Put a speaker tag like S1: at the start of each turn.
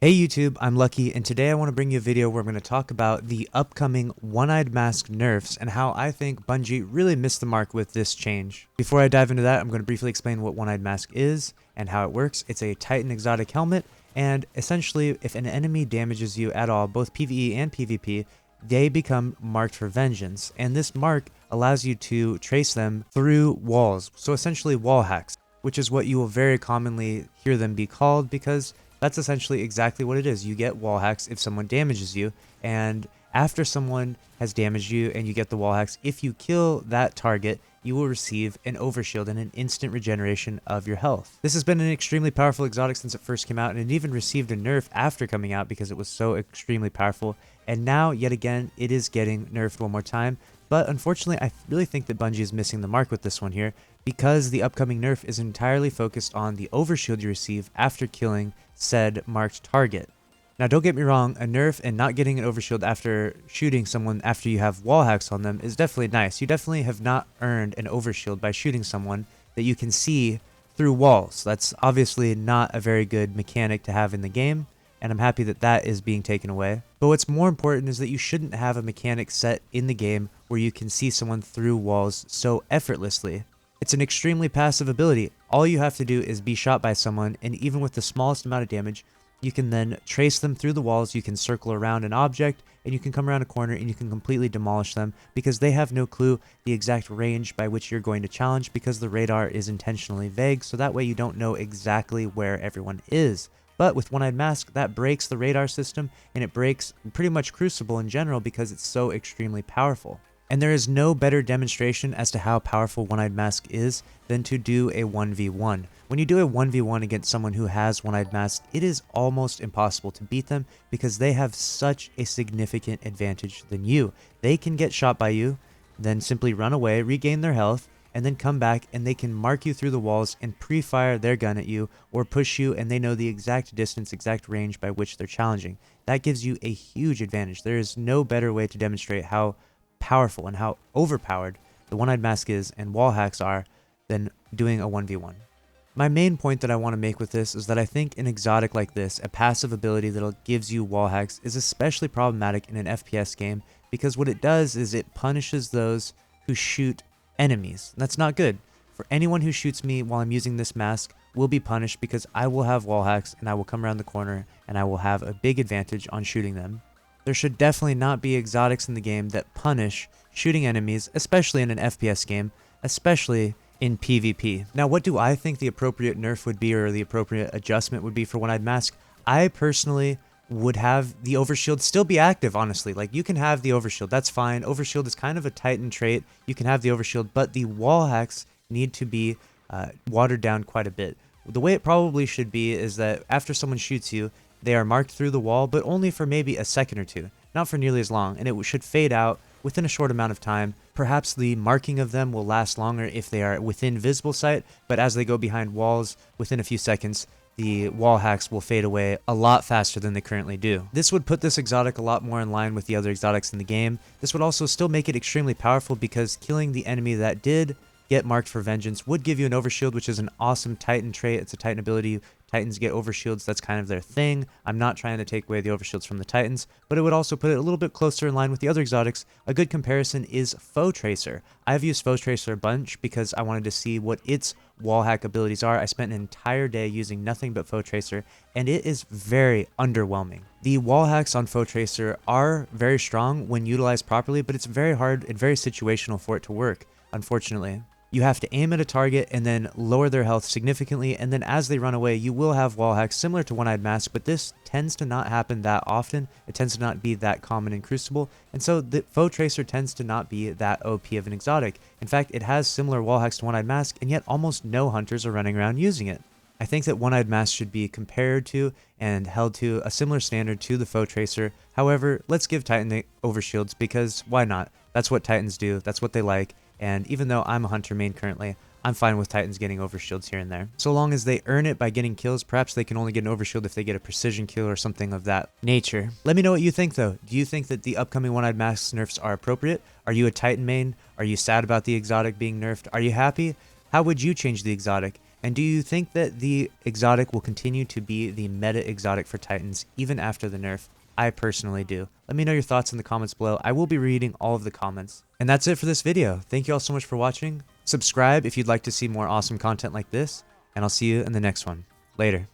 S1: Hey YouTube, I'm Lucky, and today I want to bring you a video where I'm going to talk about the upcoming One-Eyed Mask nerfs and how I think Bungie really missed the mark with this change. Before I dive into that, I'm going to briefly explain what One-Eyed Mask is and how it works. It's a Titan exotic helmet, and essentially, if an enemy damages you at all, both PvE and PvP, they become marked for vengeance, and this mark allows you to trace them through walls, so essentially wall hacks, which is what you will very commonly hear them be called because that's essentially exactly what it is. You get wall hacks if someone damages you, and after someone has damaged you and you get the wall hacks, if you kill that target, you will receive an overshield and an instant regeneration of your health. This has been an extremely powerful exotic since it first came out, and it even received a nerf after coming out because it was so extremely powerful, and now, yet again, it is getting nerfed one more time. But unfortunately, I really think that Bungie is missing the mark with this one here, because the upcoming nerf is entirely focused on the overshield you receive after killing said marked target. Now don't get me wrong, a nerf and not getting an overshield after shooting someone after you have wall hacks on them is definitely nice. You definitely have not earned an overshield by shooting someone that you can see through walls. That's obviously not a very good mechanic to have in the game, and I'm happy that that is being taken away. But what's more important is that you shouldn't have a mechanic set in the game where you can see someone through walls so effortlessly. It's an extremely passive ability. All you have to do is be shot by someone, and even with the smallest amount of damage, you can then trace them through the walls, you can circle around an object, and you can come around a corner and you can completely demolish them because they have no clue the exact range by which you're going to challenge, because the radar is intentionally vague, so that way you don't know exactly where everyone is. But with One-Eyed Mask, that breaks the radar system, and it breaks pretty much Crucible in general because it's so extremely powerful. And there is no better demonstration as to how powerful One-Eyed Mask is than to do a 1v1. When you do a 1v1 against someone who has One-Eyed Mask, it is almost impossible to beat them because they have such a significant advantage than you. They can get shot by you, then simply run away, regain their health, and then come back, and they can mark you through the walls and pre-fire their gun at you or push you, and they know the exact distance, exact range by which they're challenging. That gives you a huge advantage. There is no better way to demonstrate how powerful and how overpowered the One-Eyed Mask is and wall hacks are than doing a 1v1. My main point that I want to make with this is that I think an exotic like this, a passive ability that gives you wall hacks, is especially problematic in an FPS game because what it does is it punishes those who shoot enemies. That's not good. For anyone who shoots me while I'm using this mask will be punished because I will have wall hacks and I will come around the corner and I will have a big advantage on shooting them. There should definitely not be exotics in the game that punish shooting enemies, especially in an FPS game, especially in PvP. Now, what do I think the appropriate nerf would be, or the appropriate adjustment would be for One-Eyed Mask? I personally would have the overshield still be active, honestly. Like, you can have the overshield, that's fine. Overshield is kind of a Titan trait. You can have the overshield, but the wall hacks need to be watered down quite a bit. The way it probably should be is that after someone shoots you, they are marked through the wall, but only for maybe a second or two, not for nearly as long, and it should fade out within a short amount of time. Perhaps the marking of them will last longer if they are within visible sight, but as they go behind walls, within a few seconds, the wall hacks will fade away a lot faster than they currently do. This would put this exotic a lot more in line with the other exotics in the game. This would also still make it extremely powerful because killing the enemy that did get marked for vengeance would give you an overshield, which is an awesome Titan trait. It's a Titan ability. Titans get overshields. That's kind of their thing. I'm not trying to take away the overshields from the Titans, but it would also put it a little bit closer in line with the other exotics. A good comparison is Foe Tracer. I've used Foe Tracer a bunch because I wanted to see what its wall hack abilities are. I spent an entire day using nothing but Foe Tracer, and it is very underwhelming. The wall hacks on Foe Tracer are very strong when utilized properly, but it's very hard and very situational for it to work, unfortunately. You have to aim at a target and then lower their health significantly, and then as they run away, you will have wall hacks similar to One-Eyed Mask, but this tends to not happen that often. It tends to not be that common in Crucible, and so the Foe Tracer tends to not be that OP of an exotic. In fact, it has similar wall hacks to One-Eyed Mask, and yet almost no hunters are running around using it. I think that One-Eyed Mask should be compared to and held to a similar standard to the Foe Tracer. However, let's give Titan the overshields because why not? That's what Titans do, that's what they like. And even though I'm a hunter main currently, I'm fine with Titans getting overshields here and there. So long as they earn it by getting kills, perhaps they can only get an overshield if they get a precision kill or something of that nature. Let me know what you think though. Do you think that the upcoming One-Eyed Mask nerfs are appropriate? Are you a Titan main? Are you sad about the exotic being nerfed? Are you happy? How would you change the exotic? And do you think that the exotic will continue to be the meta exotic for Titans even after the nerf? I personally do. Let me know your thoughts in the comments below. I will be reading all of the comments. And that's it for this video. Thank you all so much for watching. Subscribe if you'd like to see more awesome content like this, and I'll see you in the next one. Later.